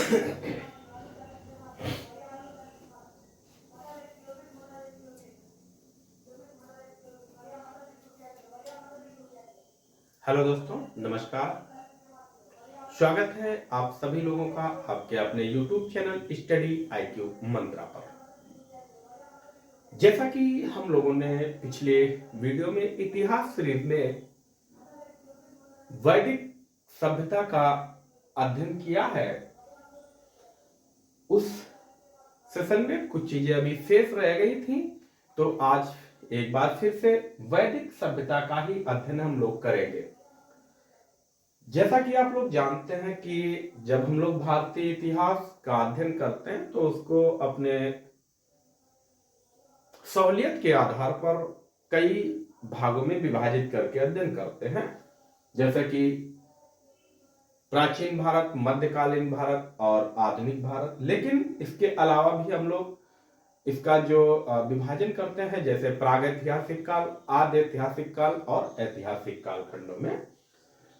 Hello दोस्तों, नमस्कार। स्वागत है आप सभी लोगों का आपके अपने YouTube चैनल स्टडी IQ मंत्रा पर। जैसा कि हम लोगों ने पिछले वीडियो में इतिहास सीरीज में वैदिक सभ्यता का अध्ययन किया है, उस सेशन में कुछ चीजें अभी शेष रह गई थी, तो आज एक बार फिर से वैदिक सभ्यता का ही अध्ययन हम लोग करेंगे। जैसा कि आप लोग जानते हैं कि जब हम लोग भारतीय इतिहास का अध्ययन करते हैं तो उसको अपने सहूलियत के आधार पर कई भागों में विभाजित करके अध्ययन करते हैं, जैसे कि प्राचीन भारत, मध्यकालीन भारत और आधुनिक भारत। लेकिन इसके अलावा भी हम लोग इसका जो विभाजन करते हैं, जैसे प्रागैतिहासिक काल, आद्य ऐतिहासिक काल और ऐतिहासिक कालखंडों में।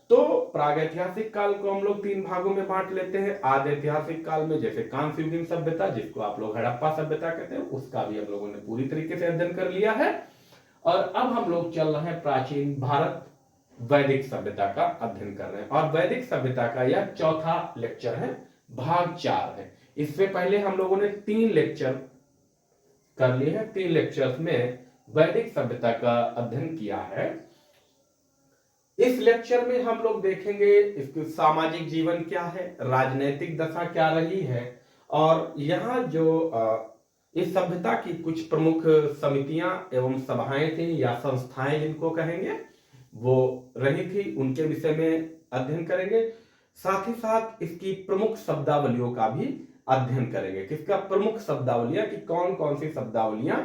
तो प्रागैतिहासिक काल को हम लोग तीन भागों में बांट लेते हैं। आद्य ऐतिहासिक काल में जैसे कांस्ययुगीन सभ्यता, जिसको आप लोग हड़प्पा सभ्यता कहते हैं, उसका भी हम लोगों ने पूरी तरीके से अध्ययन कर लिया है। और अब हम लोग चल रहे हैं प्राचीन भारत वैदिक सभ्यता का अध्ययन कर रहे हैं, और वैदिक सभ्यता का यह चौथा लेक्चर है, भाग 4 है। इससे पहले हम लोगों ने 3 लेक्चर कर लिए हैं। 3 लेक्चर्स में वैदिक सभ्यता का अध्ययन किया है। इस लेक्चर में हम लोग देखेंगे इसके सामाजिक जीवन क्या है, राजनीतिक दशा क्या रही है, और यहाँ जो इस सभ्यता की कुछ प्रमुख समितियां एवं सभाएं थी या संस्थाएं जिनको कहेंगे, वो रही थी, उनके विषय में अध्ययन करेंगे। साथ ही साथ इसकी प्रमुख शब्दावलियों का भी अध्ययन करेंगे। किसका प्रमुख शब्दावलियां, कि कौन कौन सी शब्दावलियां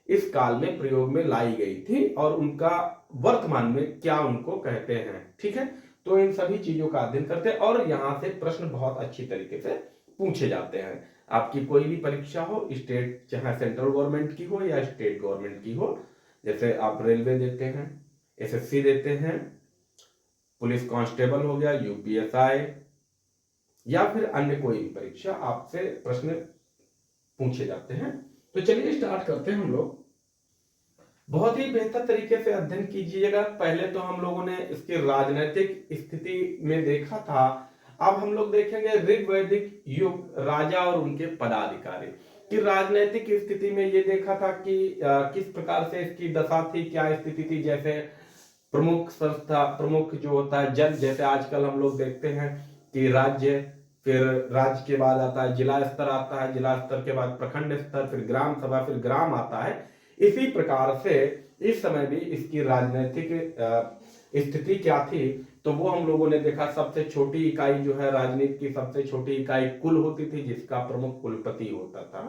इस काल में प्रयोग में लाई गई थी और उनका वर्तमान में क्या उनको कहते हैं। ठीक है, तो इन सभी चीजों का अध्ययन करते हैं और यहां से प्रश्न बहुत अच्छी तरीके से पूछे जाते हैं। आपकी कोई भी परीक्षा हो, स्टेट चाहे सेंट्रल गवर्नमेंट की हो या स्टेट गवर्नमेंट की हो, जैसे आप रेलवे देते हैं, SSC देते हैं, पुलिस कांस्टेबल हो गया, UPSI, या फिर अन्य कोई भी परीक्षा, आपसे प्रश्न पूछे जाते हैं। तो चलिए स्टार्ट करते हैं हम लोग। बहुत ही बेहतर तरीके से अध्ययन कीजिएगा। पहले तो हम लोगों ने इसकी राजनीतिक स्थिति में देखा था, अब हम लोग देखेंगे ऋग्वैदिक युग, राजा और उनके पदाधिकारी कि राजनीतिक स्थिति में ये देखा था कि किस प्रकार से इसकी दशा थी, क्या स्थिति थी। जैसे प्रमुख संस्था, प्रमुख जो होता है जन, जैसे आजकल हम लोग देखते हैं कि राज्य, फिर राज्य के बाद आता है जिला स्तर, आता है जिला स्तर के बाद प्रखंड स्तर, फिर ग्राम सभा, फिर ग्राम आता है। इसी प्रकार से इस समय भी इसकी राजनीतिक स्थिति क्या थी, तो वो हम लोगों ने देखा। सबसे छोटी इकाई जो है राजनीति की, सबसे छोटी इकाई कुल होती थी, जिसका प्रमुख कुलपति होता था।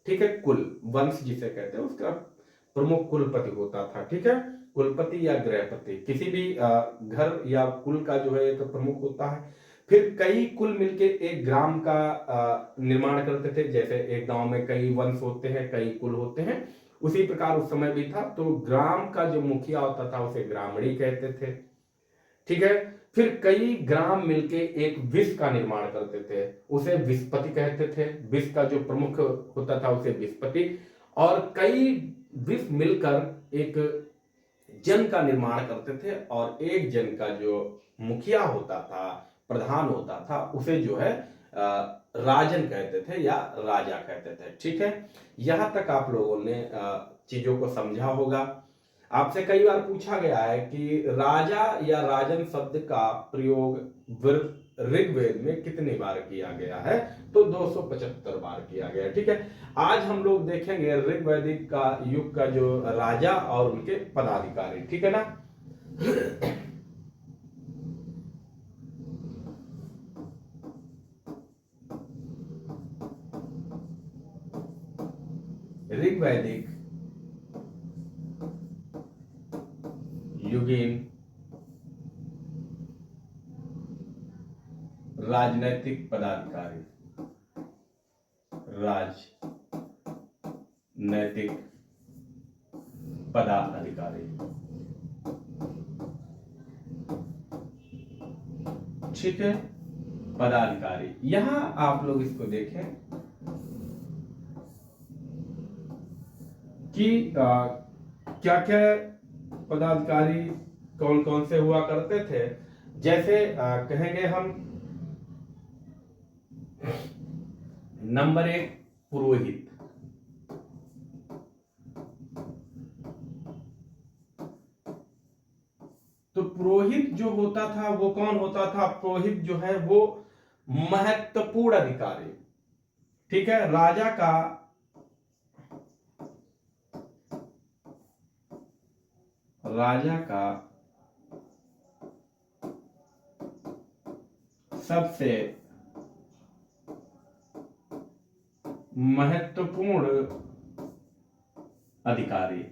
ठीक है, कुल वंश जिसे कहते हैं, उसका प्रमुख कुलपति होता था। ठीक है, कुलपति या गृहपति, किसी भी घर या कुल का जो है एक प्रमुख होता है। फिर कई कुल मिलके एक ग्राम का निर्माण करते थे। जैसे एक गांव में कई वंश होते हैं, कई कुल होते हैं, उसी प्रकार उस समय भी था। तो ग्राम का जो मुखिया होता था उसे ग्रामणी कहते थे। ठीक है, फिर कई ग्राम मिलके एक विष का निर्माण करते थे, उसे विस्पति कहते थे। विष का जो प्रमुख होता था उसे विस्पति, और कई विष मिलकर एक जन का निर्माण करते थे, और एक जन का जो मुखिया होता था, प्रधान होता था, उसे जो है राजन कहते थे या राजा कहते थे। ठीक है, यहां तक आप लोगों ने चीजों को समझा होगा। आपसे कई बार पूछा गया है कि राजा या राजन शब्द का प्रयोग ऋग्वेद में कितनी बार किया गया है, तो 275 बार किया गया है। ठीक है, आज हम लोग देखेंगे ऋग्वैदिक का युग का जो राजा और उनके पदाधिकारी। ठीक है ना। ऋग्वैदिक युगीन राजनैतिक पदाधिकारी, राजनैतिक पदाधिकारी। ठीक है, पदाधिकारी। यहां आप लोग इसको देखें कि क्या क्या पदाधिकारी कौन कौन से हुआ करते थे। जैसे कहेंगे हम नंबर 1 पुरोहित। तो पुरोहित जो होता था वो कौन होता था? पुरोहित जो है वो महत्वपूर्ण अधिकारी, ठीक है, राजा का सबसे महत्वपूर्ण अधिकारी।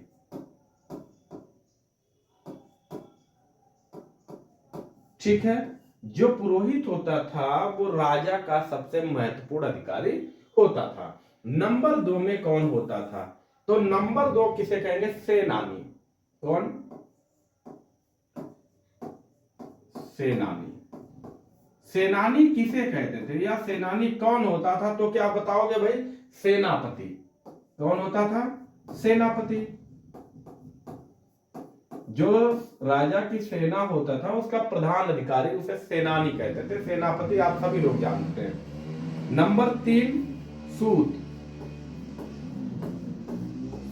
ठीक है, जो पुरोहित होता था वो राजा का सबसे महत्वपूर्ण अधिकारी होता था। नंबर 2 में कौन होता था? तो नंबर 2 किसे कहेंगे? सेनानी। कौन? सेनानी। सेनानी किसे कहते थे या सेनानी कौन होता था? तो क्या बताओगे भाई? सेनापति। कौन होता था? सेनापति। जो राजा की सेना होता था उसका प्रधान अधिकारी उसे सेनानी कहते थे। सेनापति आप सभी लोग जानते हैं। नंबर 3 सूत।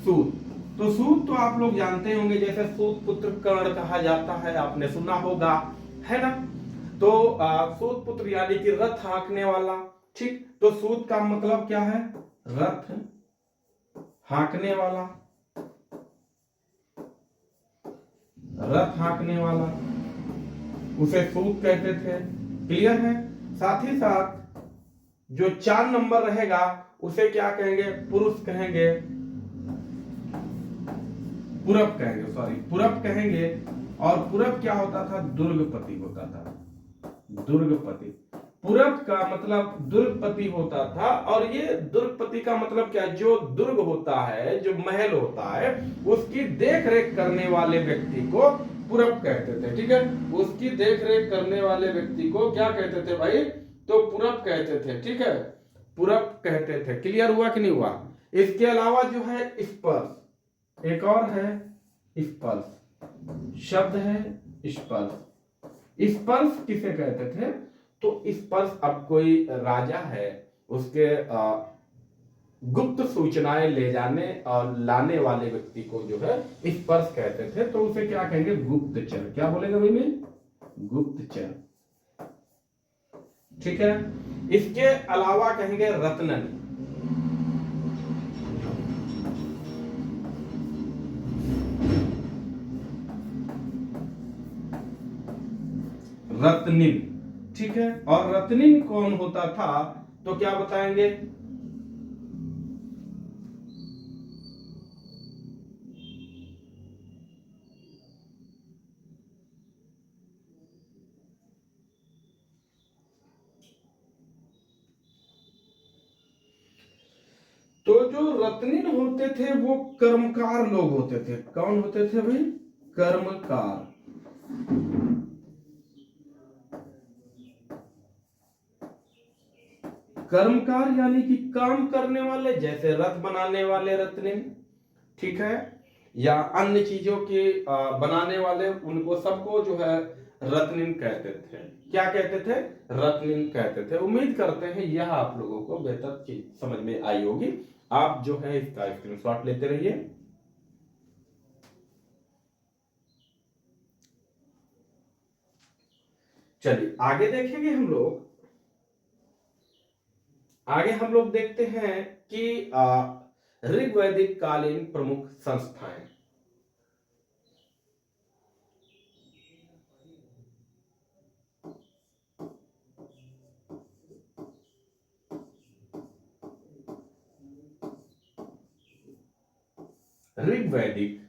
सूत तो सूत तो आप लोग जानते होंगे, जैसे सूत पुत्र कर्ण कहा जाता है, आपने सुना होगा, है ना। तो सूत पुत्र यानी कि रथ हाँकने वाला। ठीक, तो सूत का मतलब क्या है? रथ हाँकने वाला। रथ हाँकने वाला उसे सूत कहते थे। क्लियर है? साथ ही साथ जो 4 नंबर रहेगा उसे क्या कहेंगे? पुरुष कहेंगे, पुरब कहेंगे, सॉरी पुरब कहेंगे। और पुरब क्या होता था? दुर्गपति होता था। दुर्गपति, पुरब का मतलब दुर्गपति होता था। और ये दुर्गपति का मतलब क्या? जो दुर्ग होता है, जो महल होता है, उसकी देख रेख करने वाले व्यक्ति को पुरब कहते थे। ठीक है, उसकी देख रेख करने वाले व्यक्ति को क्या कहते थे भाई? तो पुरब कहते थे। ठीक है, पुरब कहते थे। क्लियर हुआ कि नहीं हुआ? इसके अलावा जो है स्पर्श, एक और है स्पर्श, शब्द है स्पर्श। स्पर्श किसे कहते थे? तो स्पर्श, अब कोई राजा है, उसके गुप्त सूचनाएं ले जाने और लाने वाले व्यक्ति को जो है स्पर्श कहते थे। तो उसे क्या कहेंगे? गुप्तचर। क्या बोलेगा भाई में? गुप्तचर। ठीक है, इसके अलावा कहेंगे रत्नन। रत्निन। ठीक है, और रत्निन कौन होता था? तो क्या बताएंगे? तो जो रत्निन होते थे वो कर्मकार लोग होते थे। कौन होते थे भाई? कर्मकार। कर्मकार यानी कि काम करने वाले, जैसे रथ बनाने वाले रत्निन, ठीक है, या अन्य चीजों के बनाने वाले, उनको सबको जो है रत्निन कहते थे। क्या कहते थे? रत्निन कहते थे। उम्मीद करते हैं यह आप लोगों को बेहतर चीज समझ में आई होगी। आप जो है इसका स्क्रीनशॉट लेते रहिए। चलिए आगे देखेंगे हम लोग। आगे हम लोग देखते हैं कि ऋग्वैदिक कालीन प्रमुख संस्थाएं। ऋग्वैदिक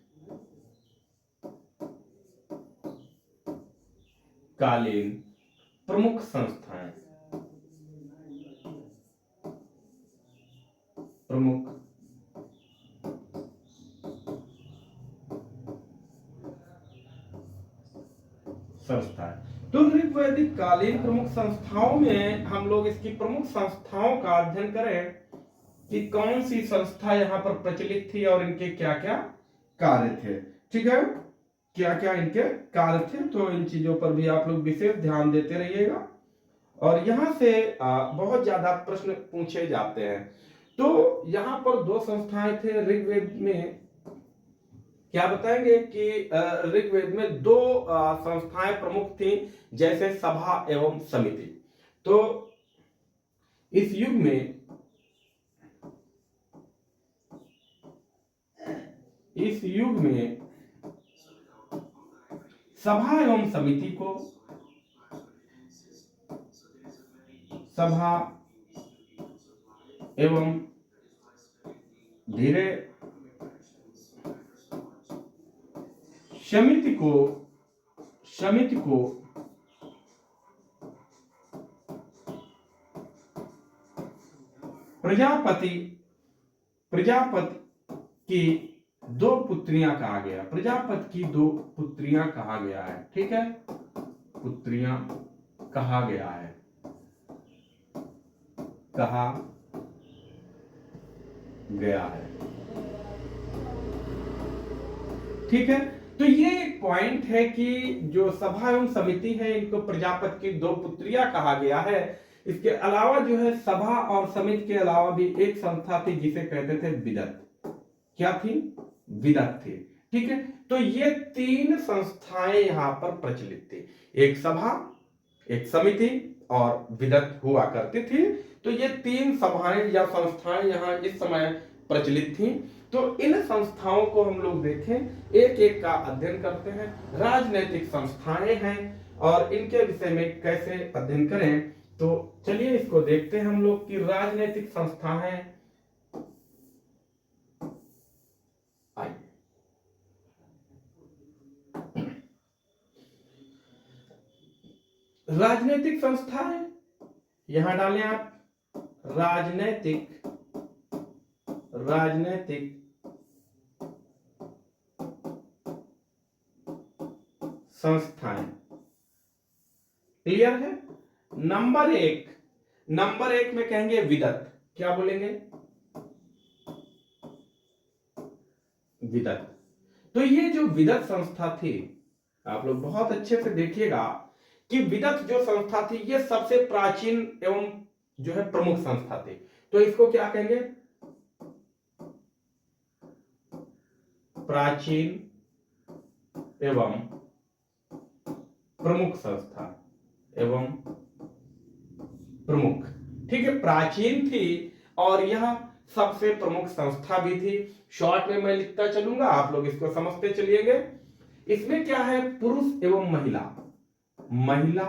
कालीन प्रमुख संस्थाएं। प्रमुख संस्थाएं। तो ऋग्वैदिक तत्कालीन प्रमुख संस्थाओं में हम लोग इसकी प्रमुख संस्थाओं का अध्ययन करें कि कौन सी संस्था यहाँ पर प्रचलित थी और इनके क्या क्या कार्य थे। ठीक है, क्या क्या इनके कार्य थे, तो इन चीजों पर भी आप लोग विशेष ध्यान देते रहिएगा और यहाँ से बहुत ज्यादा प्रश्न पूछे जाते हैं। तो यहाँ पर दो संस्थाएं थे ऋग्वेद में, क्या बताएंगे कि ऋग्वेद में दो संस्थाएं प्रमुख थी, जैसे सभा एवं समिति। तो इस युग में सभा एवं समिति को, सभा एवं धीरे समिति को प्रजापति की दो पुत्रियां कहा गया, प्रजापति की दो पुत्रियां कहा गया है। ठीक है, पुत्रियां कहा गया है, कहा गया है। ठीक है, तो ये एक पॉइंट है कि जो सभा एवं समिति है इनको प्रजापति की दो पुत्रियां कहा गया है। इसके अलावा जो है सभा और समिति के अलावा भी एक संस्था थी जिसे कहते थे विदत। क्या थी? विदत थी। ठीक है, तो ये तीन संस्थाएं यहां पर प्रचलित थी, एक सभा, एक समिति और विदत हुआ करती थी। तो ये तीन सभाएं या संस्थाएं यहां इस समय प्रचलित थी। तो इन संस्थाओं को हम लोग देखें, एक एक का अध्ययन करते हैं। राजनैतिक संस्थाएं हैं और इनके विषय में कैसे अध्ययन करें, तो चलिए इसको देखते हैं हम लोग कि राजनैतिक संस्थाएं। आइए, राजनैतिक संस्थाएं यहां डालें आप, राजनैतिक संस्थाएं। क्लियर है? नंबर एक में कहेंगे विदत। क्या बोलेंगे? विदत। तो ये जो विदत संस्था थी, आप लोग बहुत अच्छे से देखिएगा कि विदत जो संस्था थी ये सबसे प्राचीन एवं जो है प्रमुख संस्था थी। तो इसको क्या कहेंगे? प्राचीन एवं प्रमुख संस्था एवं प्रमुख। ठीक है, प्राचीन थी और यह सबसे प्रमुख संस्था भी थी। शॉर्ट में मैं लिखता चलूंगा, आप लोग इसको समझते चलिएगा। इसमें क्या है? पुरुष एवं महिला, महिला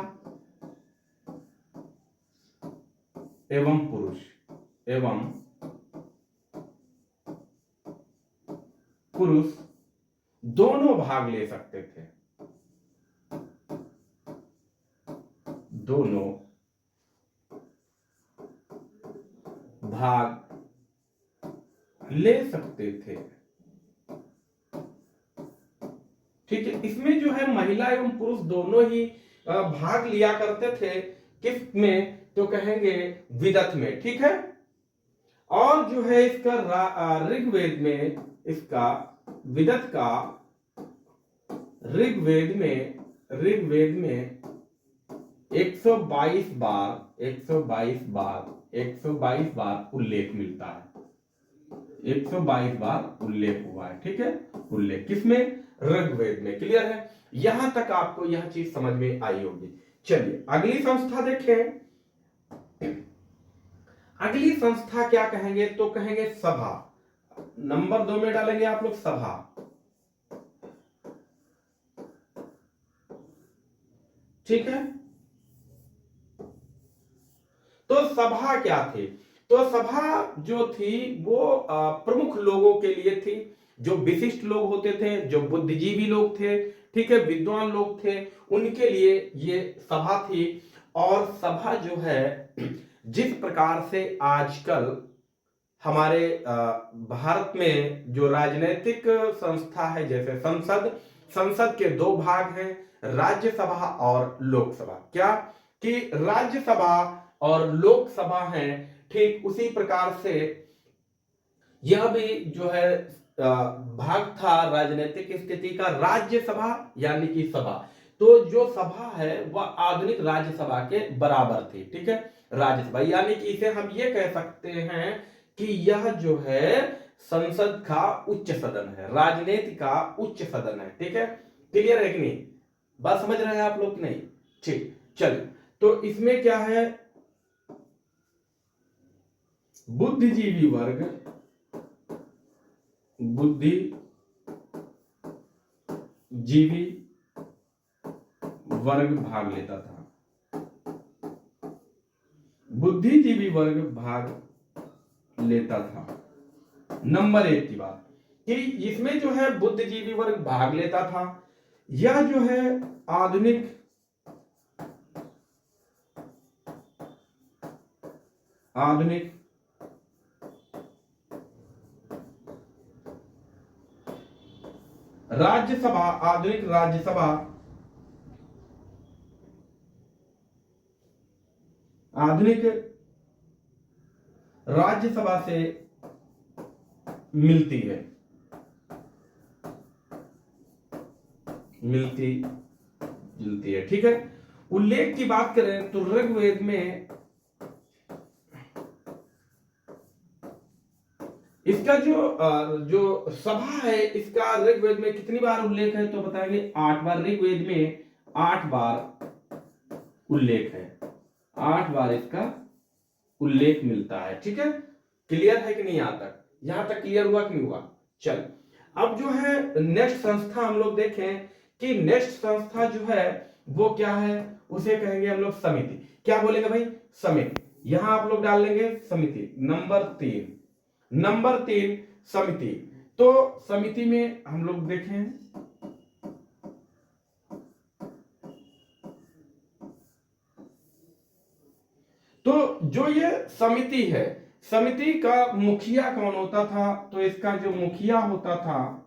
एवं पुरुष एवं पुरुष दोनों भाग ले सकते थे, दोनों भाग ले सकते थे। ठीक है, इसमें जो है महिला एवं पुरुष दोनों ही भाग लिया करते थे। किस में? तो कहेंगे विदत में। ठीक है, और जो है इसका ऋग्वेद में, इसका विदत का ऋग्वेद में 122 बार उल्लेख मिलता है। 122 बार उल्लेख हुआ है। ठीक है, उल्लेख किसमें? ऋग्वेद में। क्लियर है? यहां तक आपको यह चीज समझ में आई होगी। चलिए अगली संस्था देखें। अगली संस्था क्या कहेंगे? तो कहेंगे सभा। नंबर 2 में डालेंगे आप लोग सभा। ठीक है, तो सभा क्या थी? तो सभा जो थी वो प्रमुख लोगों के लिए थी, जो विशिष्ट लोग होते थे, जो बुद्धिजीवी लोग थे, ठीक है, विद्वान लोग थे, उनके लिए ये सभा थी। और सभा जो है, जिस प्रकार से आजकल हमारे भारत में जो राजनीतिक संस्था है, जैसे संसद के दो भाग हैं, राज्यसभा और लोकसभा। क्या? कि राज्यसभा और लोकसभा है, ठीक उसी प्रकार से यह भी जो है भाग था राजनीतिक स्थिति का। राज्यसभा यानी कि सभा, तो जो सभा है वह आधुनिक राज्यसभा के बराबर थी, ठीक है। राज्यसभा यानी कि इसे हम ये कह सकते हैं कि यह जो है संसद का उच्च सदन है, राजनीति का उच्च सदन है, ठीक है। क्लियर है कि नहीं, बात समझ रहे हैं आप लोग कि नहीं? ठीक, चलिए। तो इसमें क्या है, बुद्धिजीवी वर्ग, बुद्धिजीवी वर्ग भाग लेता था, बुद्धिजीवी वर्ग भाग लेता था। नंबर 1 की बात कि इसमें जो है बुद्धिजीवी वर्ग भाग लेता था। यह जो है आधुनिक राज्यसभा, आधुनिक राज्यसभा, आधुनिक राज्यसभा से मिलती है, मिलती जुलती है, ठीक है। उल्लेख की बात करें तो ऋग्वेद में इसका जो सभा है, इसका ऋग्वेद में कितनी बार उल्लेख है तो बताएंगे 8 बार। ऋग्वेद में 8 बार उल्लेख है, 8 बार इसका उल्लेख मिलता है, ठीक है। क्लियर है कि नहीं? यहां तक क्लियर हुआ कि नहीं हुआ? चल, अब जो है नेक्स्ट संस्था हम लोग देखें कि नेक्स्ट संस्था जो है वो क्या है, उसे कहेंगे हम लोग समिति। क्या बोलेंगे भाई? समिति। यहां आप लोग डाल लेंगे समिति। नंबर 3 समिति। तो समिति में हम लोग देखें तो जो ये समिति है, समिति का मुखिया कौन होता था? तो इसका जो मुखिया होता था,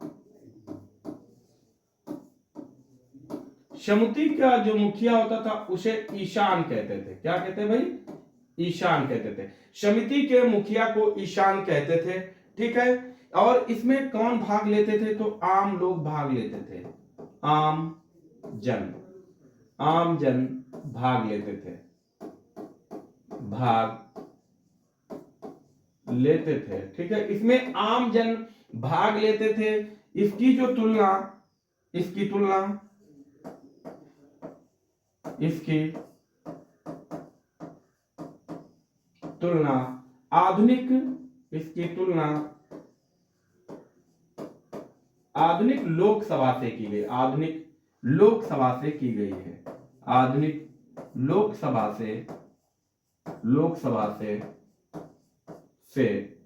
समिति का जो मुखिया होता था उसे ईशान कहते थे। क्या कहते भाई? ईशान कहते थे। समिति के मुखिया को ईशान कहते थे, ठीक है। और इसमें कौन भाग लेते थे? तो आम लोग भाग लेते थे, आम जन भाग लेते थे, ठीक है। इसमें आम जन भाग लेते थे। इसकी तुलना आधुनिक लोकसभा से की गई, आधुनिक लोकसभा से की गई है, आधुनिक लोकसभा से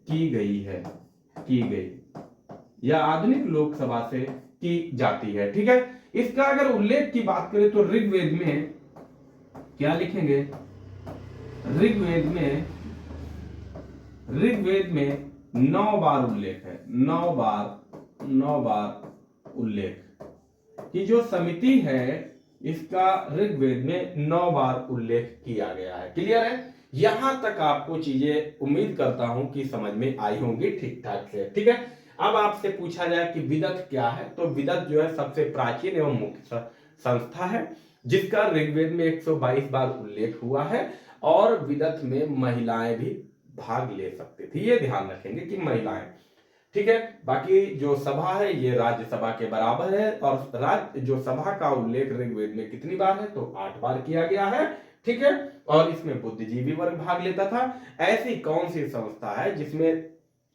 की गई या आधुनिक लोकसभा से की जाती है, ठीक है। इसका अगर उल्लेख की बात करें तो ऋग्वेद में क्या लिखेंगे? ऋग्वेद में 9 बार उल्लेख है, 9 बार उल्लेख कि जो समिति है इसका ऋग्वेद में 9 बार उल्लेख किया गया है। क्लियर है? यहां तक आपको चीजें उम्मीद करता हूं कि समझ में आई होंगी ठीक ठाक से, ठीक है। अब आपसे पूछा जाए कि विदत क्या है, तो विदत जो है सबसे प्राचीन एवं मुख्य संस्था है जिसका ऋग्वेद में 122 बार उल्लेख हुआ है और विदत में महिलाएं भी भाग ले सकती थी। ये ध्यान रखेंगे कि महिलाएं, ठीक है। बाकी जो सभा है ये राज्यसभा के बराबर है और जो सभा का उल्लेख ऋग्वेद में कितनी बार है? तो 8 बार किया गया है, ठीक है। और इसमें बुद्धिजीवी वर्ग भाग लेता था। ऐसी कौन सी संस्था है जिसमें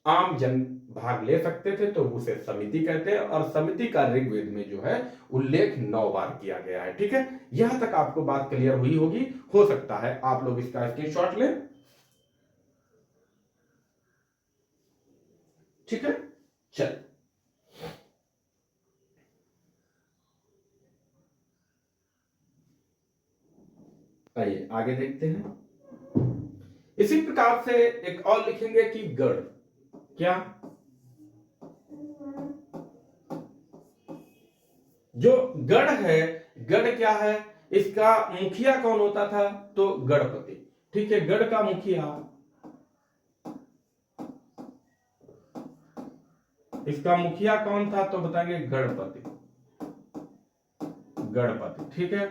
आम जन भाग ले सकते थे? तो उसे समिति कहते हैं और समिति का ऋग्वेद में जो है उल्लेख 9 बार किया गया है, ठीक है। यहां तक आपको बात क्लियर हुई होगी, हो सकता है आप लोग इसका स्क्रीनशॉट लें, ठीक है। चल, आइए आगे देखते हैं। इसी प्रकार से एक और लिखेंगे कि गढ़। क्या? जो गढ़ है, गढ़ क्या है? इसका मुखिया कौन होता था? तो गणपति। ठीक है, गढ़ का मुखिया, इसका मुखिया कौन था? तो बताएंगे गणपति, गणपति। ठीक है।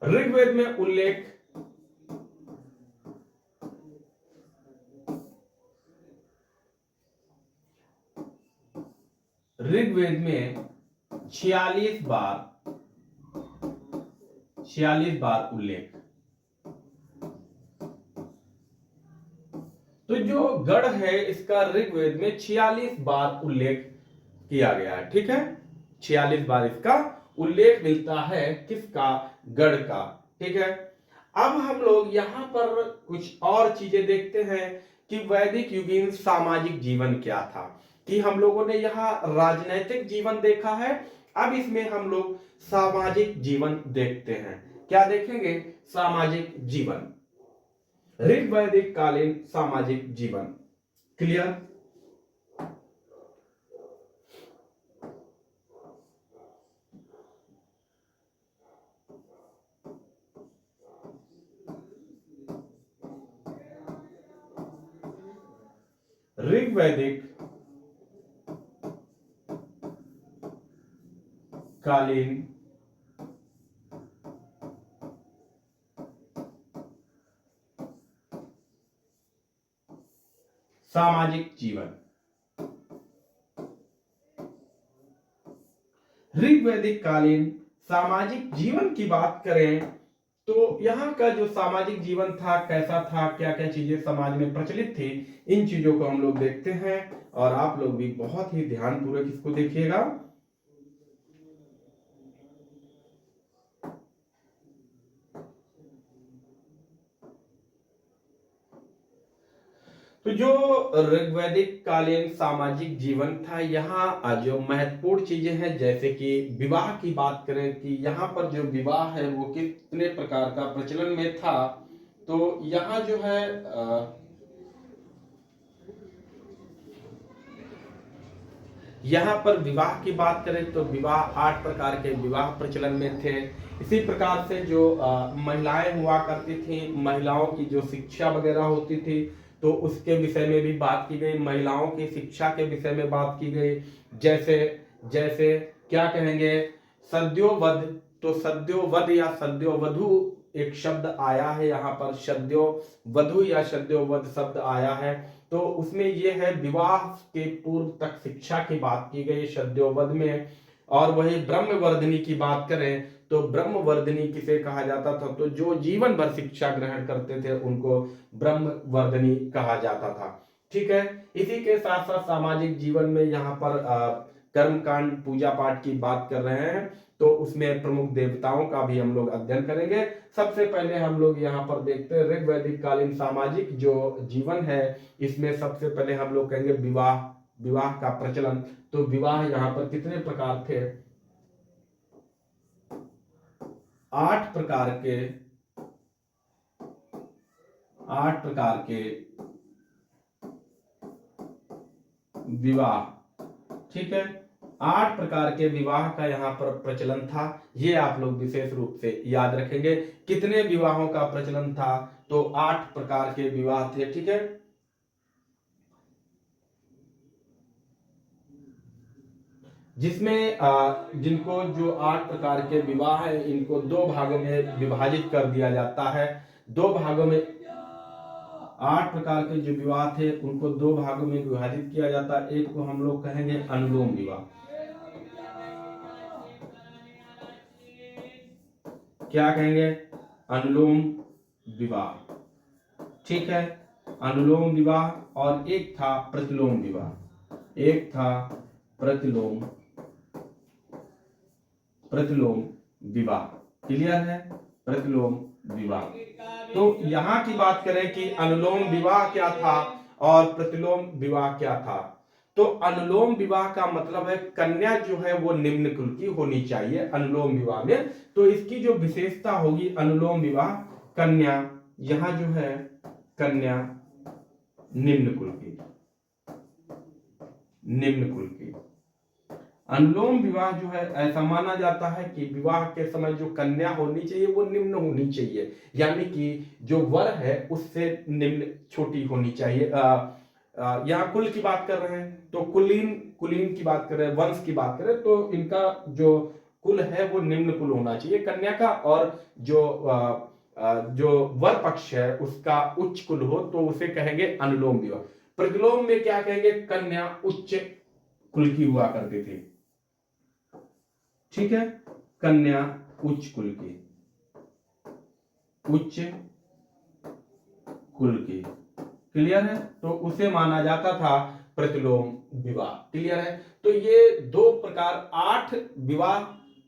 ऋग्वेद में उल्लेख, ऋग्वेद में 46 बार उल्लेख। तो जो गढ़ है इसका ऋग्वेद में 46 बार उल्लेख किया गया है। ठीक है, 46 बार इसका उल्लेख मिलता है किसका? गढ़ का। ठीक है। अब हम लोग यहां पर कुछ और चीजें देखते हैं कि वैदिक युगीन सामाजिक जीवन क्या था। कि हम लोगों ने यहाँ राजनैतिक जीवन देखा है, अब इसमें हम लोग सामाजिक जीवन देखते हैं। क्या देखेंगे? सामाजिक जीवन, ऋग्वैदिक कालीन सामाजिक जीवन। क्लियर? ऋग्वैदिक कालीन सामाजिक जीवन। ऋग्वैदिक कालीन सामाजिक जीवन की बात करें तो यहाँ का जो सामाजिक जीवन था कैसा था, क्या क्या चीजें समाज में प्रचलित थी, इन चीजों को हम लोग देखते हैं। और आप लोग भी बहुत ही ध्यानपूर्वक इसको देखिएगा। तो जो ऋग्वैदिक कालीन सामाजिक जीवन था, यहाँ जो महत्वपूर्ण चीजें हैं जैसे कि विवाह की बात करें कि यहाँ पर जो विवाह है वो कितने प्रकार का प्रचलन में था। तो यहाँ जो है यहाँ पर विवाह की बात करें तो विवाह 8 प्रकार के विवाह प्रचलन में थे। इसी प्रकार से जो महिलाएं हुआ करती थी, महिलाओं की जो शिक्षा वगैरह होती थी तो उसके विषय में भी बात की गई, महिलाओं की शिक्षा के विषय में बात की गई। जैसे जैसे क्या कहेंगे, सद्योवध। तो सद्योवध या सद्योवधु एक शब्द आया है, यहाँ पर सद्योवधु या सद्योवध शब्द आया है। तो उसमें यह है विवाह के पूर्व तक शिक्षा की बात की गई सद्योवध में। और वही ब्रह्मवर्धिनी की बात करें तो ब्रह्मवर्धिनी किसे कहा जाता था? तो जो जीवन भर शिक्षा ग्रहण करते थे उनको ब्रह्मवर्धिनी कहा जाता था। ठीक है। इसी के साथ साथ सामाजिक जीवन में यहाँ पर कर्मकांड पूजा पाठ की बात कर रहे हैं तो उसमें प्रमुख देवताओं का भी हम लोग अध्ययन करेंगे। सबसे पहले हम लोग यहाँ पर देखते हैं ऋग्वैदिक कालीन सामाजिक जो जीवन है, इसमें सबसे पहले हम लोग कहेंगे विवाह का प्रचलन। तो विवाह यहाँ पर कितने प्रकार थे? 8 प्रकार के, 8 प्रकार के विवाह। ठीक है, 8 प्रकार के विवाह का यहाँ पर प्रचलन था। ये आप लोग विशेष रूप से याद रखेंगे। कितने विवाहों का प्रचलन था? तो 8 प्रकार के विवाह थे। ठीक है, जिसमें जिनको जो 8 प्रकार के विवाह है इनको 2 भागों में विभाजित कर दिया जाता है। 2 भागों में 8 प्रकार के जो विवाह थे उनको 2 भागों में विभाजित किया जाता है। एक को हम लोग कहेंगे अनुलोम विवाह। क्या कहेंगे? अनुलोम विवाह। ठीक है, अनुलोम विवाह। और एक था प्रतिलोम विवाह, एक था प्रतिलोम प्रतिलोम विवाह। क्लियर है? प्रतिलोम विवाह। तो यहां की बात करें कि अनुलोम विवाह क्या था और प्रतिलोम विवाह क्या था। तो अनुलोम विवाह का मतलब है कन्या जो है वो निम्न कुल की होनी चाहिए अनुलोम विवाह में। तो इसकी जो विशेषता होगी अनुलोम विवाह, कन्या यहां जो है कन्या निम्न कुल की, निम्न कुल की। अनुलोम विवाह जो है ऐसा माना जाता है कि विवाह के समय जो कन्या होनी चाहिए वो निम्न होनी चाहिए, यानी कि जो वर है उससे निम्न छोटी होनी चाहिए। यहाँ कुल की बात कर रहे हैं तो कुलीन कुलीन की बात कर रहे हैं, वंश की बात करें तो इनका जो कुल है वो निम्न कुल होना चाहिए कन्या का, और जो वर पक्ष है उसका उच्च कुल हो तो उसे कहेंगे अनुलोम विवाह। प्रतिलोम में क्या कहेंगे, कन्या उच्च कुल की हुआ करती थी, ठीक है, कन्या उच्च कुल की, उच्च कुल की, क्लियर है, तो उसे माना जाता था प्रतिलोम विवाह, क्लियर है। तो ये दो प्रकार, 8 विवाह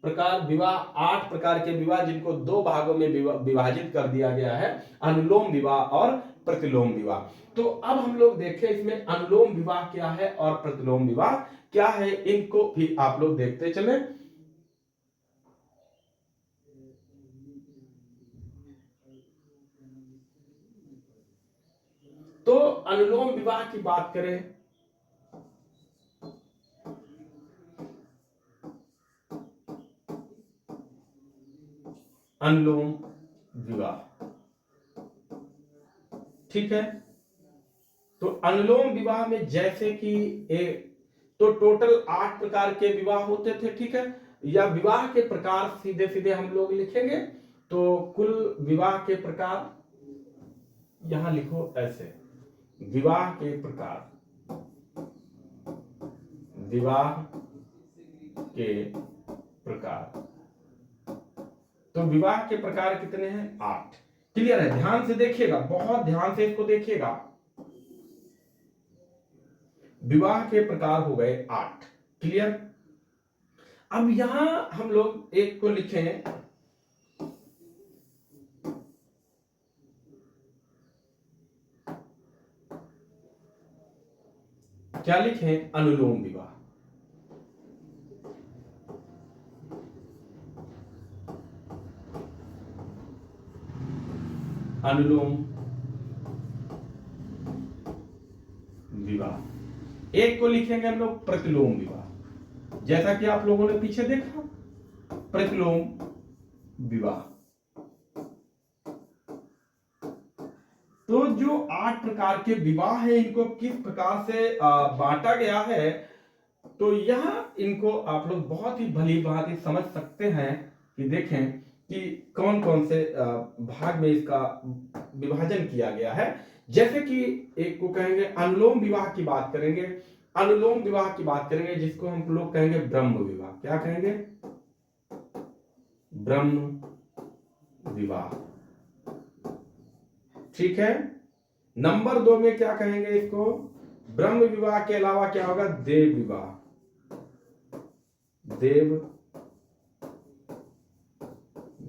प्रकार, विवाह 8 प्रकार के विवाह जिनको दो भागों में विभाजित कर दिया गया है, अनुलोम विवाह और प्रतिलोम विवाह। तो अब हम लोग देखें इसमें अनुलोम विवाह क्या है और प्रतिलोम विवाह क्या है, इनको भी आप लोग देखते चले। तो अनुलोम विवाह की बात करें, अनुलोम विवाह, ठीक है। तो अनुलोम विवाह में जैसे कि एक तो टोटल 8 प्रकार के विवाह होते थे, ठीक है, या विवाह के प्रकार सीधे सीधे हम लोग लिखेंगे तो कुल विवाह के प्रकार यहां लिखो ऐसे, विवाह के प्रकार, विवाह के प्रकार, तो विवाह के प्रकार कितने हैं, 8, क्लियर है। ध्यान से देखिएगा, बहुत ध्यान से इसको देखिएगा, विवाह के प्रकार हो गए 8, क्लियर। अब यहां हम लोग एक को लिखें, क्या लिखें, अनुलोम विवाह, अनुलोम विवाह। एक को लिखेंगे हम लोग प्रतिलोम विवाह, जैसा कि आप लोगों ने पीछे देखा, प्रतिलोम विवाह। तो जो 8 प्रकार के विवाह है इनको किस प्रकार से बांटा गया है, तो यह इनको आप लोग बहुत ही भली भांति समझ सकते हैं कि देखें कि कौन कौन से भाग में इसका विभाजन किया गया है। जैसे कि एक को कहेंगे अनुलोम विवाह की बात करेंगे, अनुलोम विवाह की बात करेंगे जिसको हम लोग कहेंगे ब्रह्म विवाह, क्या कहेंगे, ब्रह्म विवाह, ठीक है। नंबर 2 में क्या कहेंगे इसको, ब्रह्म विवाह के अलावा क्या होगा, देव विवाह, देव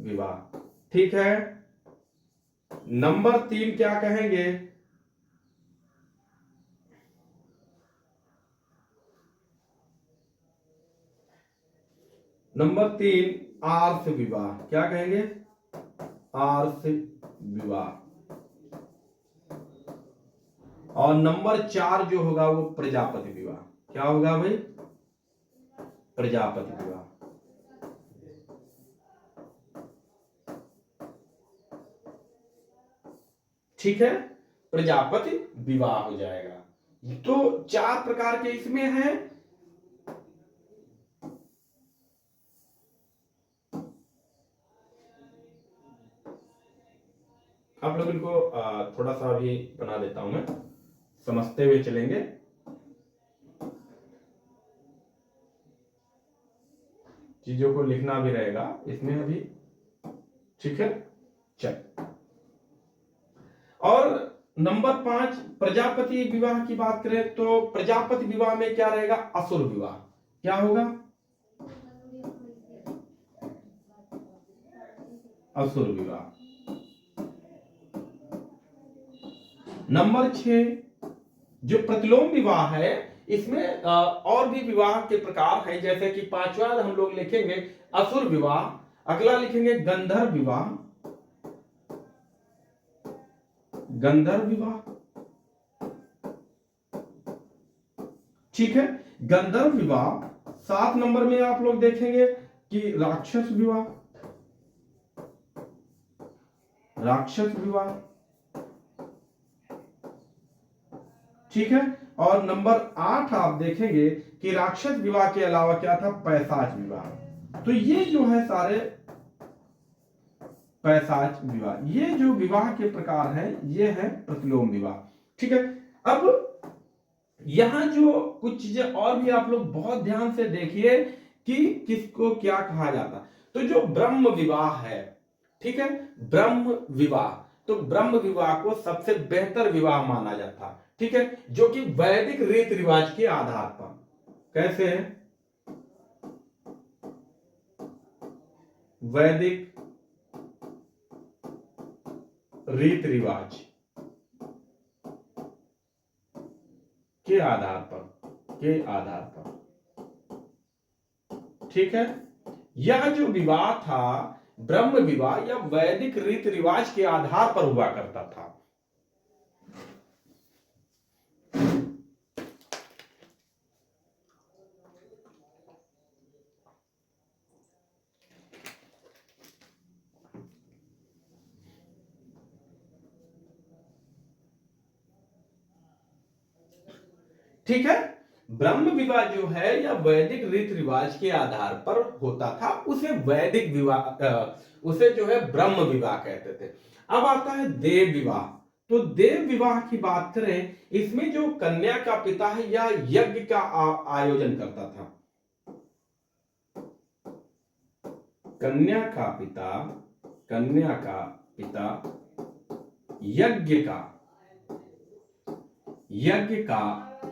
विवाह, ठीक है। नंबर 3 क्या कहेंगे, नंबर 3 आर्ष विवाह, क्या कहेंगे, आर्ष विवाह। और नंबर 4 जो होगा वो प्रजापति विवाह, क्या होगा भाई, प्रजापति विवाह, ठीक है, प्रजापति विवाह हो जाएगा। तो 4 प्रकार के इसमें हैं। आप लोग इनको थोड़ा सा भी बना देता हूं मैं, समझते हुए चलेंगे। चीजों को लिखना भी रहेगा इसमें अभी, ठीक है, चल। और नंबर 5 प्रजापति विवाह की बात करें तो प्रजापति विवाह में क्या रहेगा, असुर विवाह, क्या होगा, असुर विवाह। नंबर 6 जो प्रतिलोम विवाह है इसमें और भी विवाह के प्रकार हैं, जैसे कि 5वां हम लोग लिखेंगे असुर विवाह, अगला लिखेंगे गंधर्व विवाह, गंधर्व विवाह, ठीक है, गंधर्व विवाह 7 नंबर में आप लोग देखेंगे कि राक्षस विवाह, राक्षस विवाह, ठीक है। और नंबर 8 आप देखेंगे कि राक्षस विवाह के अलावा क्या था, पैशाच विवाह। तो ये जो है सारे पैशाच विवाह, ये जो विवाह के प्रकार हैं ये है प्रतिलोम विवाह, ठीक है। अब यहां जो कुछ चीजें और भी आप लोग बहुत ध्यान से देखिए कि किसको क्या कहा जाता। तो जो ब्रह्म विवाह है, ठीक है, ब्रह्म विवाह, तो ब्रह्म विवाह को सबसे बेहतर विवाह माना जाता, ठीक है, जो कि वैदिक रीति रिवाज के आधार पर। कैसे है, वैदिक रीति रिवाज के आधार पर, ठीक है। यह जो विवाह था ब्रह्म विवाह या वैदिक रीति रिवाज के आधार पर हुआ करता था। ठीक है, ब्रह्म विवाह जो है या वैदिक रीति रिवाज के आधार पर होता था, उसे वैदिक विवाह उसे जो है ब्रह्म विवाह कहते थे। अब आता है देव विवाह। तो देव विवाह की बात करें, इसमें जो कन्या का पिता है या यज्ञ का आयोजन करता था, कन्या का पिता यज्ञ का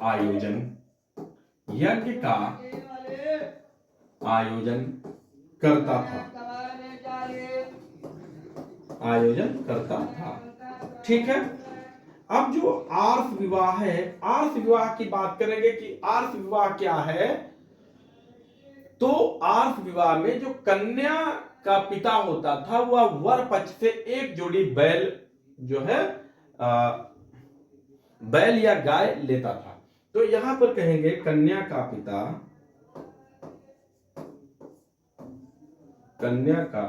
आयोजन करता था, ठीक है। अब जो आर्ष विवाह है, आर्ष विवाह की बात करेंगे कि आर्ष विवाह क्या है। तो आर्ष विवाह में जो कन्या का पिता होता था वह वर पक्ष से एक जोड़ी बैल जो है बैल या गाय लेता था। तो यहां पर कहेंगे कन्या का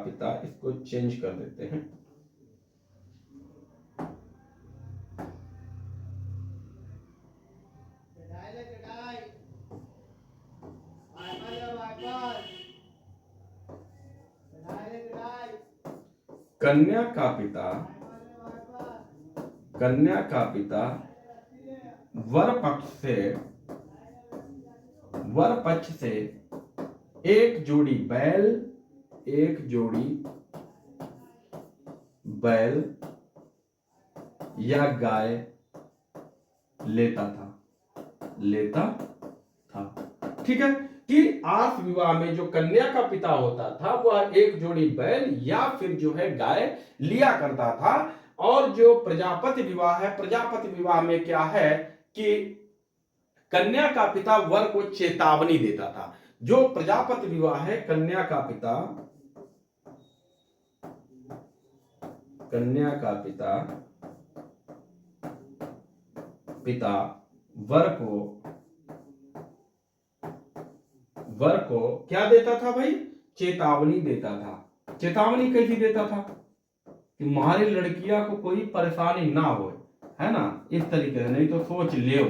पिता, इसको चेंज कर देते हैं, कन्या का पिता वर पक्ष से एक जोड़ी बैल या गाय लेता था, ठीक है। कि आर्ष विवाह में जो कन्या का पिता होता था वह एक जोड़ी बैल या फिर जो है गाय लिया करता था। और जो प्रजापति विवाह है, प्रजापति विवाह में क्या है कि कन्या का पिता वर को चेतावनी देता था। जो प्रजापति विवाह है, कन्या का पिता वर को क्या देता था भाई, चेतावनी देता था। चेतावनी कैसी देता था कि हमारी लड़कियां को कोई परेशानी ना हो, है ना, इस तरीके से, नहीं तो सोच ले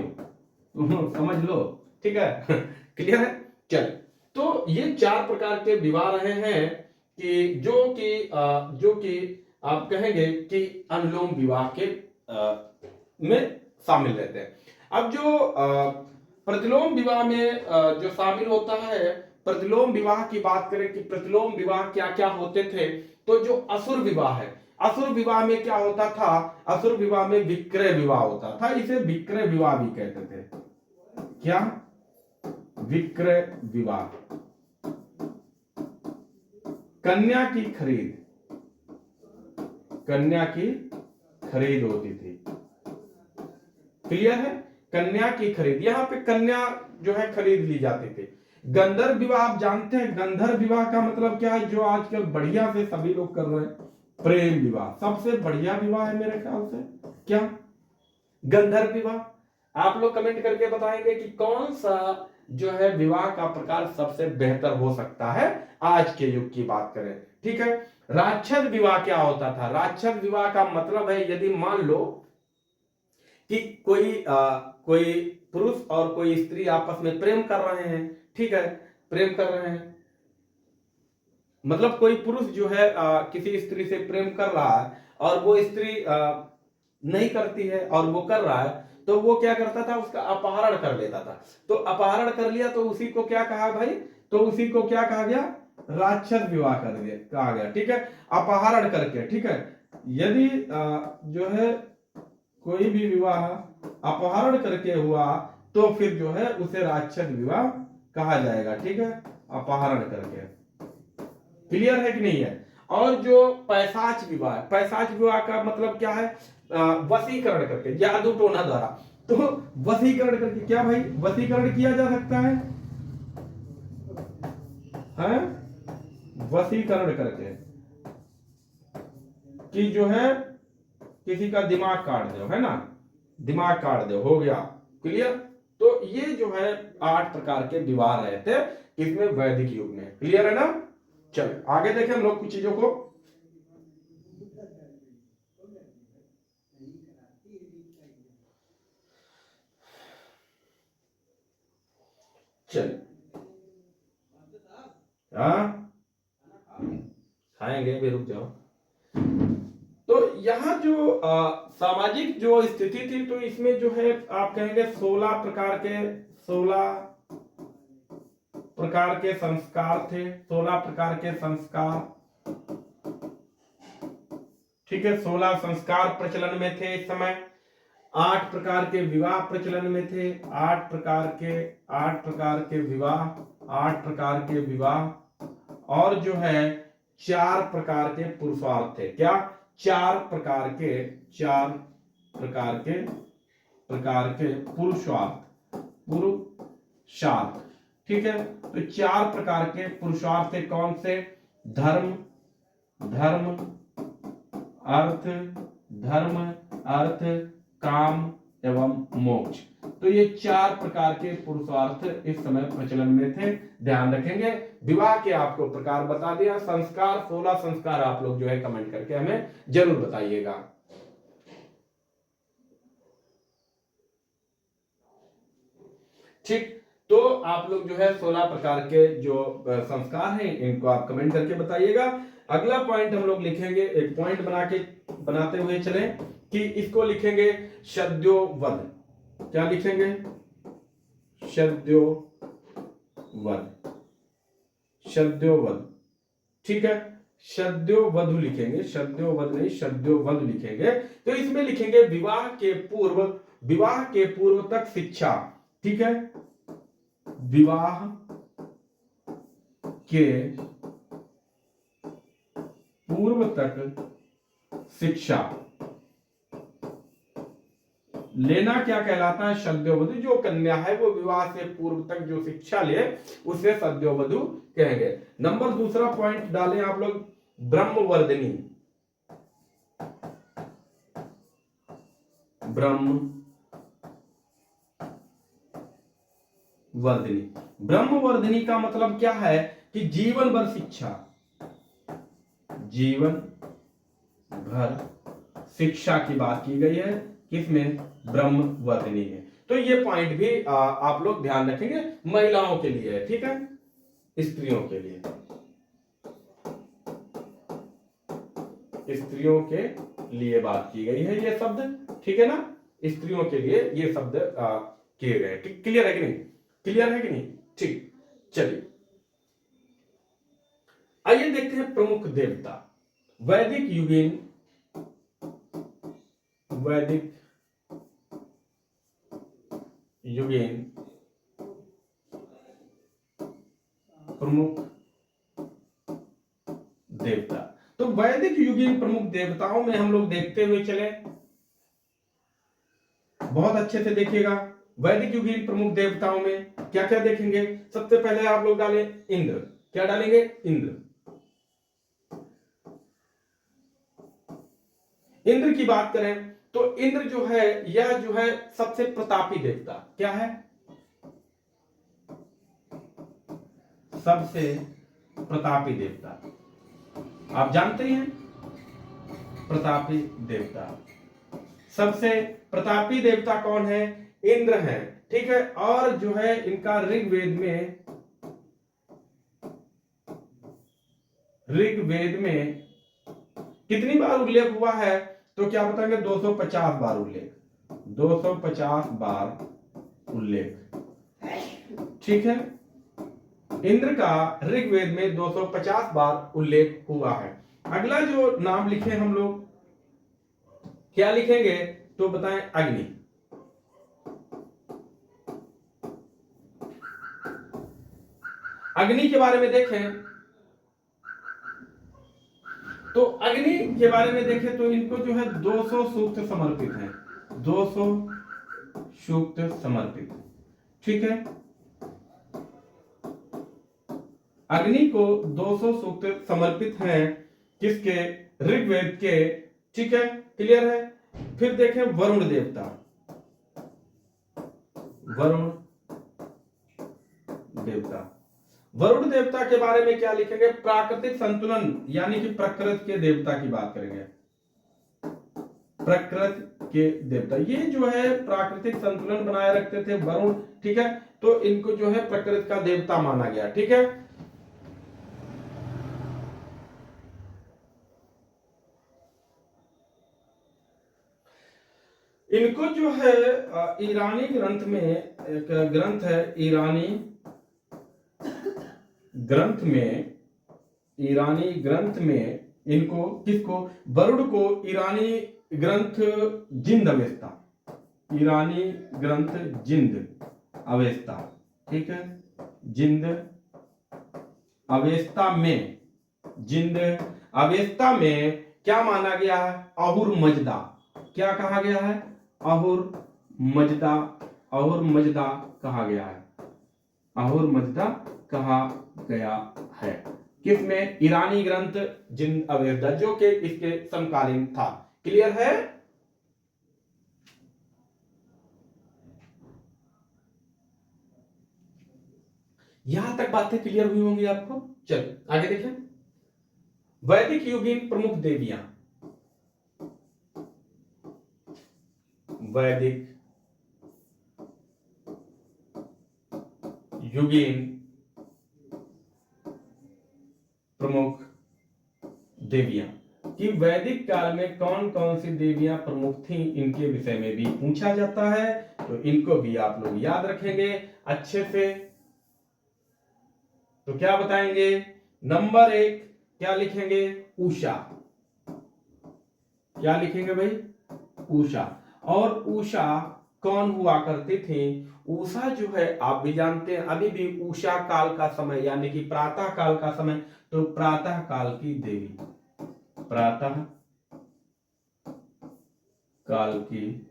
समझ लो, ठीक है। क्लियर है। चल, तो ये 4 प्रकार के विवाह रहे हैं कि जो कि आप कहेंगे कि अनुलोम विवाह के में शामिल रहते हैं। अब जो प्रतिलोम विवाह में जो शामिल होता है, प्रतिलोम विवाह की बात करें कि प्रतिलोम विवाह क्या क्या होते थे। तो जो असुर विवाह है, असुर विवाह में क्या होता था, असुर विवाह में विक्रय विवाह होता था, इसे विक्रय विवाह भी कहते थे। क्या, विक्रय विवाह। कन्या की खरीद होती थी, क्लियर है। कन्या की खरीद, यहां पे कन्या जो है खरीद ली जाती थी। गंधर्व विवाह आप जानते हैं, गंधर्व विवाह का मतलब क्या है, जो आजकल बढ़िया से सभी लोग कर रहे हैं, प्रेम विवाह सबसे बढ़िया विवाह है मेरे ख्याल से। क्या, गंधर्व विवाह। आप लोग कमेंट करके बताएंगे कि कौन सा जो है विवाह का प्रकार सबसे बेहतर हो सकता है आज के युग की बात करें। ठीक है, राक्षस विवाह क्या होता था? राक्षस विवाह का मतलब है यदि मान लो कि कोई पुरुष और कोई स्त्री आपस में प्रेम कर रहे हैं, ठीक है, प्रेम कर रहे हैं, मतलब कोई पुरुष जो है किसी स्त्री से प्रेम कर रहा है और वो स्त्री नहीं करती है और वो कर रहा है, तो वो क्या करता था, उसका अपहरण कर लेता था। तो अपहरण कर लिया तो उसी को क्या कहा भाई, तो उसी को क्या कहा गया, राक्षस विवाह कर दिया कहा गया। ठीक है, अपहरण करके, ठीक है, यदि जो है कोई भी विवाह अपहरण करके हुआ तो फिर जो है उसे राक्षस विवाह कहा जाएगा। ठीक है, अपहरण करके, क्लियर है कि नहीं है? और जो पैशाच विवाह, पैशाच विवाह का मतलब क्या है, वशीकरण करके, जादू टोना द्वारा। तो वशीकरण करके क्या भाई, वशीकरण किया जा सकता है, हैं? वशीकरण करके कि जो है किसी का दिमाग काट दो, है ना, दिमाग काट दो, हो गया, क्लियर। तो ये जो है 8 प्रकार के विवाह रहे थे इसमें वैदिक युग में, क्लियर है ना। चलो आगे देखें हम लोग कुछ चीजों को। चलिए, हाँ खाएंगे भी, रुक जाओ। तो यहाँ जो सामाजिक जो स्थिति थी, तो इसमें जो है आप कहेंगे 16 प्रकार के, 16 प्रकार के संस्कार थे, 16 प्रकार के संस्कार। ठीक है, 16 संस्कार प्रचलन में थे इस समय। 8 प्रकार के विवाह प्रचलन में थे, 8 प्रकार के, 8 प्रकार के विवाह, 8 प्रकार के विवाह। और जो है 4 प्रकार के पुरुषार्थ थे। क्या? 4 प्रकार के, 4 प्रकार के पुरुषार्थ, पुरुषार्थ। ठीक है, तो 4 प्रकार के पुरुषार्थ थे, कौन से? धर्म, धर्म अर्थ, धर्म अर्थ काम एवं मोक्ष। तो ये 4 प्रकार के पुरुषार्थ इस समय प्रचलन में थे। ध्यान रखेंगे, विवाह के आपको प्रकार बता दिया, संस्कार 16 संस्कार आप लोग जो है कमेंट करके हमें जरूर बताइएगा। ठीक, तो आप लोग जो है 16 प्रकार के जो संस्कार हैं इनको आप कमेंट करके बताइएगा। अगला पॉइंट हम लोग लिखेंगे, एक पॉइंट बनाते हुए चले कि इसको लिखेंगे शब्दोवध। क्या लिखेंगे? शब्दोवध, शब्दोवध। ठीक है, शब्दोवधु लिखेंगे, शब्दोवध नहीं शब्दोवध लिखेंगे। तो इसमें लिखेंगे विवाह के पूर्व, विवाह के पूर्व तक शिक्षा। ठीक है, विवाह के पूर्व तक शिक्षा लेना क्या कहलाता है? सद्योवधु। जो कन्या है वो विवाह से पूर्व तक जो शिक्षा ले उसे सद्योवधु कहेंगे। नंबर दूसरा पॉइंट डालें आप लोग, ब्रह्मवर्धिनी, ब्रह्मवर्धिनी। ब्रह्मवर्धिनी का मतलब क्या है कि जीवन भर शिक्षा, जीवन भर शिक्षा की बात की गई है, किसमें? ब्रह्मवर्धिनी में। तो ये पॉइंट भी आप लोग ध्यान रखेंगे, महिलाओं के लिए है, ठीक है, स्त्रियों के लिए, स्त्रियों के लिए बात की गई है ये शब्द, ठीक है ना, स्त्रियों के लिए ये शब्द किए गए। क्लियर है कि नहीं? क्लियर है कि नहीं? ठीक, चलिए आइए देखते हैं प्रमुख देवता। वैदिक युगीन, वैदिक युगीन प्रमुख देवता। तो वैदिक युगीन प्रमुख देवताओं में हम लोग देखते हुए चले, बहुत अच्छे से देखिएगा। वैदिक युगीन प्रमुख देवताओं में क्या क्या देखेंगे? सबसे पहले आप लोग डालें इंद्र। क्या डालेंगे? इंद्र। इंद्र की बात करें तो इंद्र जो है यह जो है सबसे प्रतापी देवता क्या है? सबसे प्रतापी देवता, आप जानते हैं प्रतापी देवता, सबसे प्रतापी देवता कौन है? इंद्र है, ठीक है। और जो है इनका ऋग्वेद में कितनी बार उल्लेख हुआ है? तो क्या बताएंगे? 250 बार उल्लेख, 250 बार उल्लेख, ठीक है। इंद्र का ऋग्वेद में 250 बार उल्लेख हुआ है। अगला जो नाम लिखे हम लोग, क्या लिखेंगे? तो बताएं, अग्नि। अग्नि के बारे में देखें तो अग्नि के बारे में देखें तो इनको जो है 200 सूक्त समर्पित हैं, 200 सूक्त समर्पित, ठीक है। अग्नि को 200 सूक्त समर्पित हैं, किसके? ऋग्वेद के, ठीक है, क्लियर है। फिर देखें वरुण देवता, वरुण देवता, वरुण देवता के बारे में क्या लिखेंगे? प्राकृतिक संतुलन यानी कि प्रकृति के देवता की बात करेंगे, प्रकृति के देवता। ये जो है प्राकृतिक संतुलन बनाए रखते थे वरुण, ठीक है। तो इनको जो है प्रकृति का देवता माना गया, ठीक है। इनको जो है ईरानी ग्रंथ में, एक ग्रंथ है ईरानी ग्रंथ में इनको, किसको? वरुण को ईरानी ग्रंथ जिंद अवेस्ता, ईरानी ग्रंथ जिंद अवेस्ता, ठीक है, जिंद अवेस्ता में, जिंद अवेस्ता में क्या माना गया है? अहुर मजदा, क्या कहा गया है? अहुर मजदा, अहुर मजदा कहा गया है, अहुर मजदा कहा गया है। किसमें? ईरानी ग्रंथ जिंद अवेस्ता, जो कि इसके समकालीन था। क्लियर है? यहां तक बातें क्लियर हुई होंगी आपको। चलो आगे देखें। वैदिक युगीन प्रमुख देवियां, वैदिक युगीन प्रमुख देवियां, कि वैदिक काल में कौन कौन सी देवियां प्रमुख थीं, इनके विषय में भी पूछा जाता है, तो इनको भी आप लोग याद रखेंगे अच्छे से। तो क्या बताएंगे? नंबर 1 क्या लिखेंगे? उषा, क्या लिखेंगे भाई? उषा। और उषा कौन हुआ करती थी? उषा जो है आप भी जानते हैं, अभी भी उषा काल का समय यानी कि प्रातः काल का समय, तो प्रातः काल की देवी, प्रातः काल की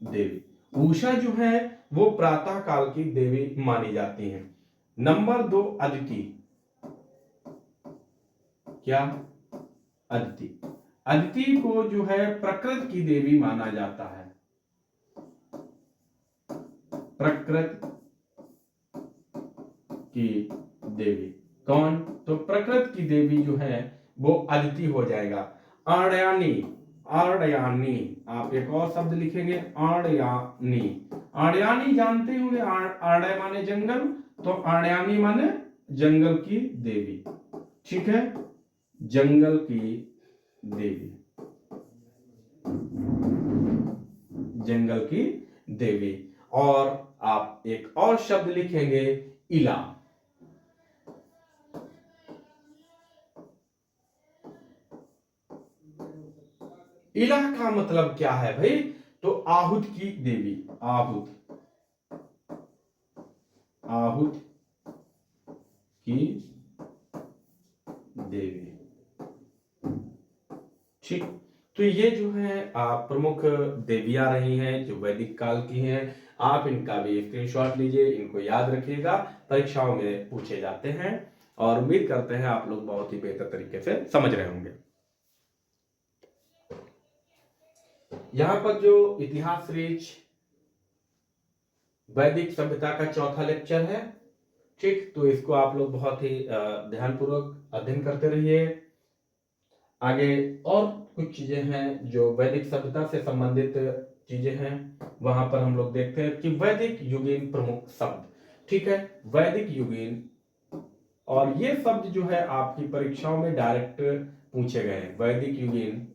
देवी उषा जो है वो प्रातः काल की देवी मानी जाती हैं। नंबर 2 अदिति, क्या? अदिति। अदिति को जो है प्रकृति की देवी माना जाता है, प्रकृति की देवी। कौन? तो प्रकृति की देवी जो है वो अदिति हो जाएगा। आर्यानी, आर्यानी, आप एक और शब्द लिखेंगे आर्यानी। आर्यानी जानते होंगे, आर्य माने जंगल, तो आर्यानी माने जंगल की देवी, ठीक है, जंगल की देवी, जंगल की देवी। और आप एक और शब्द लिखेंगे इला। इला का मतलब क्या है भाई? तो आहुत की देवी, आहुत, आहुत की देवी, ठीक। तो ये जो है प्रमुख देवियां रही हैं जो वैदिक काल की हैं। आप इनका भी स्क्रीनशॉट लीजिए, इनको याद रखिएगा, परीक्षाओं में पूछे जाते हैं। और उम्मीद करते हैं आप लोग बहुत ही बेहतर तरीके से समझ रहे होंगे। यहां पर जो इतिहास रीच वैदिक सभ्यता का चौथा लेक्चर है। ठीक, तो इसको आप लोग बहुत ही ध्यानपूर्वक अध्ययन करते रहिए। आगे और कुछ चीजें हैं जो वैदिक सभ्यता से संबंधित चीजें हैं, वहां पर हम लोग देखते हैं कि वैदिक युगीन प्रमुख शब्द। ठीक है, वैदिक युगीन, और ये शब्द जो है आपकी परीक्षाओं में डायरेक्ट पूछे गए हैं, वैदिक युगीन,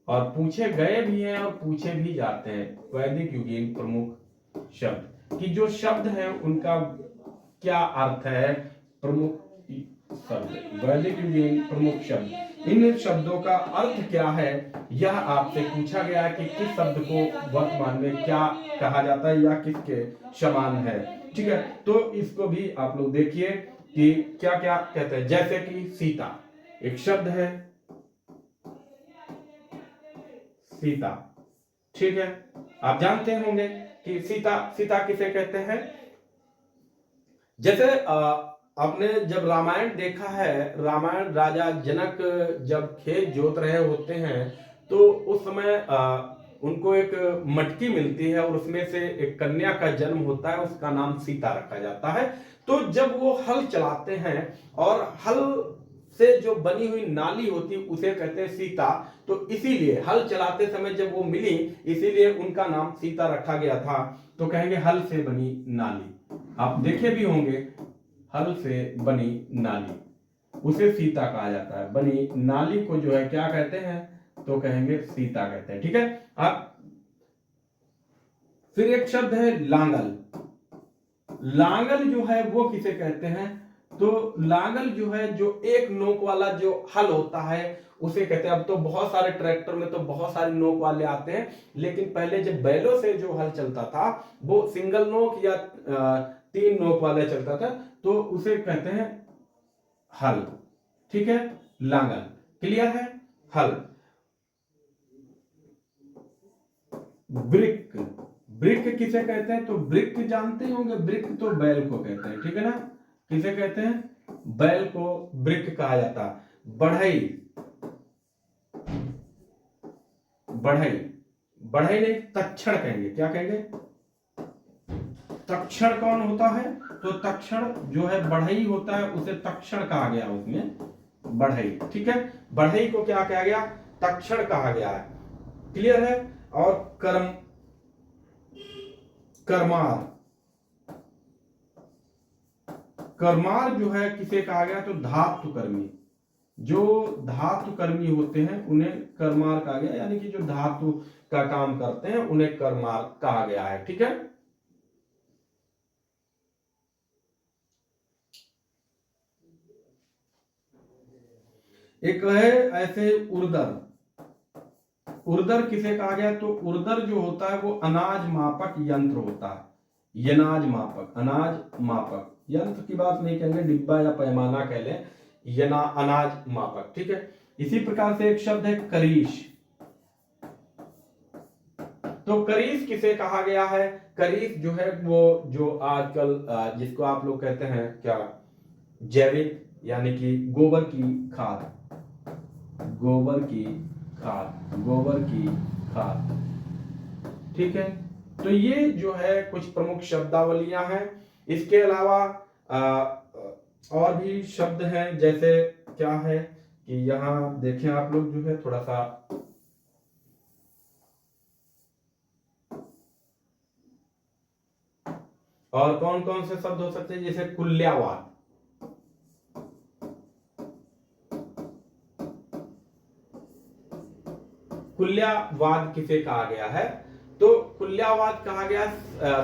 और पूछे गए भी हैं और पूछे भी जाते हैं। वैदिक युगीन प्रमुख शब्द कि जो शब्द है उनका क्या अर्थ है, प्रमुख शब्द, वैदिक युगीन प्रमुख शब्द, इन शब्दों का अर्थ क्या है, यह आपसे पूछा गया है कि किस शब्द को वर्तमान में क्या कहा जाता है या किसके समान है। ठीक है, तो इसको भी आप लोग देखिए कि क्या क्या कहते हैं। जैसे कि सीता एक शब्द है, सीता। ठीक है, आप जानते होंगे कि सीता, सीता किसे कहते हैं। जैसे आपने जब रामायण देखा है, रामायण राजा जनक जब खेत जोत रहे होते हैं तो उस समय उनको एक मटकी मिलती है और उसमें से एक कन्या का जन्म होता है, उसका नाम सीता रखा जाता है। तो जब वो हल चलाते हैं और हल से जो बनी हुई नाली होती है उसे कहते हैं सीता। तो इसीलिए हल चलाते समय जब वो मिली, इसीलिए उनका नाम सीता रखा गया था। तो कहेंगे हल से बनी नाली, आप देखे भी होंगे, हल से बनी नाली, उसे सीता कहा जाता है। बनी नाली को जो है क्या कहते हैं, तो कहेंगे सीता कहते हैं। ठीक है, आप फिर एक शब्द है लांगल। लांगल जो है वो किसे कहते हैं, तो लांगल जो है जो एक नोक वाला जो हल होता है उसे कहते हैं। अब तो बहुत सारे ट्रैक्टर में तो बहुत सारे नोक वाले आते हैं, लेकिन पहले जब बैलों से जो हल चलता था वो सिंगल नोक या 3 नोक वाला चलता था, तो उसे कहते हैं हल। ठीक है, लांगल, क्लियर है। हल, ब्रिक, ब्रिक किसे कहते हैं, तो ब्रिक जानते होंगे, ब्रिक तो बैल को कहते हैं। ठीक है ना, किसे कहते हैं, बैल को ब्रिक कहा जाता है। बढ़ई, बढ़ई, बढ़ई नहीं तक्षण कहेंगे, क्या कहेंगे, तक्षण कौन होता है, तो तक्षण जो है बढ़ई होता है, उसे तक्षण कहा गया उसमें, बढ़ई। ठीक है, बढ़ई को क्या कहा गया, तक्षण कहा गया है। क्लियर है। और कर्म, कर्मार, कर्मार जो है किसे कहा गया, तो धातु कर्मी, जो धातु कर्मी होते हैं उन्हें कर्मार कहा गया, यानी कि जो धातु का काम करते हैं उन्हें कर्मार कहा गया है। ठीक है, एक है ऐसे उर्दर, उर्दर किसे कहा गया, तो उर्दर जो होता है वो अनाज मापक यंत्र होता है। यनाज मापक, अनाज मापक यंत्र की बात नहीं कहेंगे, डिब्बा या पैमाना कह लें, यना अनाज मापक। ठीक है, इसी प्रकार से एक शब्द है करीश। तो करीश किसे कहा गया है, करीश जो है वो जो आजकल जिसको आप लोग कहते हैं क्या, जैविक, यानी कि गोबर की खाद, गोबर की खाद, गोबर की खाद। ठीक है, तो ये जो है कुछ प्रमुख शब्दावलियां हैं। इसके अलावा और भी शब्द हैं, जैसे क्या है कि यहां देखें आप लोग जो है थोड़ा सा, और कौन कौन से शब्द हो सकते हैं, जैसे कुल्यावाद, कुल्यावाद किसे कहा गया है, तो कुल्यावाद कहा गया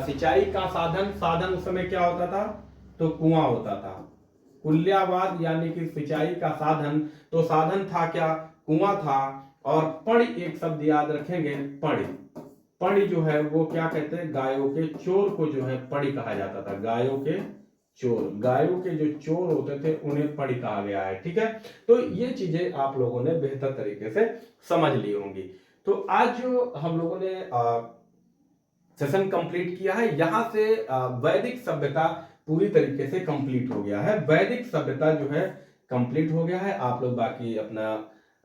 सिंचाई का साधन, साधन उस समय क्या होता था, तो कुआं होता था। कुल्यावाद यानी कि सिंचाई का साधन, तो साधन था क्या, कुआं था। और पड़ी, एक शब्द याद रखेंगे, पड़ी, पड़ी जो है वो क्या कहते हैं, गायों के चोर को जो है पड़ी कहा जाता था। गायों के चोर, गायों के जो चोर होते थे उन्हें पड़ी कहा गया है। ठीक है, तो ये चीजें आप लोगों ने बेहतर तरीके से समझ ली होंगी। तो आज जो हम लोगों ने सेशन कंप्लीट किया है, यहां से वैदिक सभ्यता पूरी तरीके से कंप्लीट हो गया है। वैदिक सभ्यता जो है कंप्लीट हो गया है। आप लोग बाकी अपना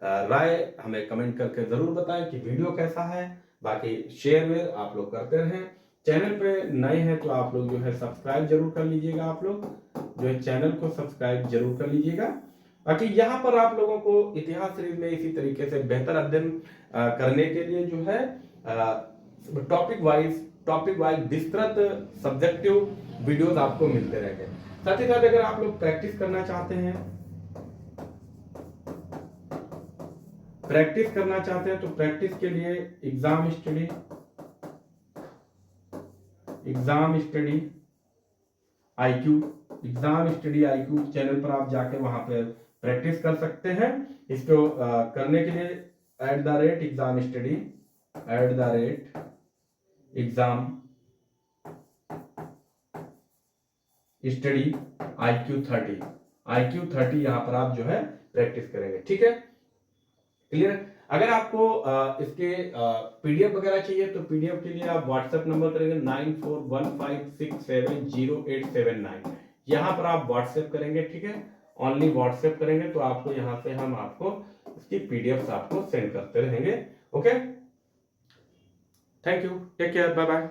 राय हमें कमेंट करके जरूर बताएं कि वीडियो कैसा है। बाकी शेयर वेयर आप लोग करते रहें। चैनल पे नए हैं तो आप लोग जो है सब्सक्राइब जरूर कर लीजिएगा, आप लोग जो है चैनल को सब्सक्राइब जरूर कर लीजिएगा। बाकी यहाँ पर आप लोगों को इतिहास सीरीज में इसी तरीके से बेहतर अध्ययन करने के लिए जो है टॉपिक वाइज विस्तृत सब्जेक्टिव वीडियोस आपको मिलते रहेंगे। साथ ही साथ अगर आप लोग प्रैक्टिस करना चाहते हैं तो प्रैक्टिस के लिए एग्जाम स्टडी IQ चैनल पर आप जाके वहां पे प्रैक्टिस कर सकते हैं। इसको करने के लिए @एग्जाम स्टडी IQ30 यहाँ पर आप जो है प्रैक्टिस करेंगे। ठीक है, क्लियर। अगर आपको इसके PDF वगैरह चाहिए तो PDF के लिए आप व्हाट्सएप नंबर करेंगे 9415670879। यहाँ पर आप व्हाट्सएप करेंगे, ठीक है, ओनली व्हाट्सएप करेंगे तो आपको यहाँ से हम आपको इसकी PDFs आपको सेंड करते रहेंगे। Okay, thank you, take care, bye bye.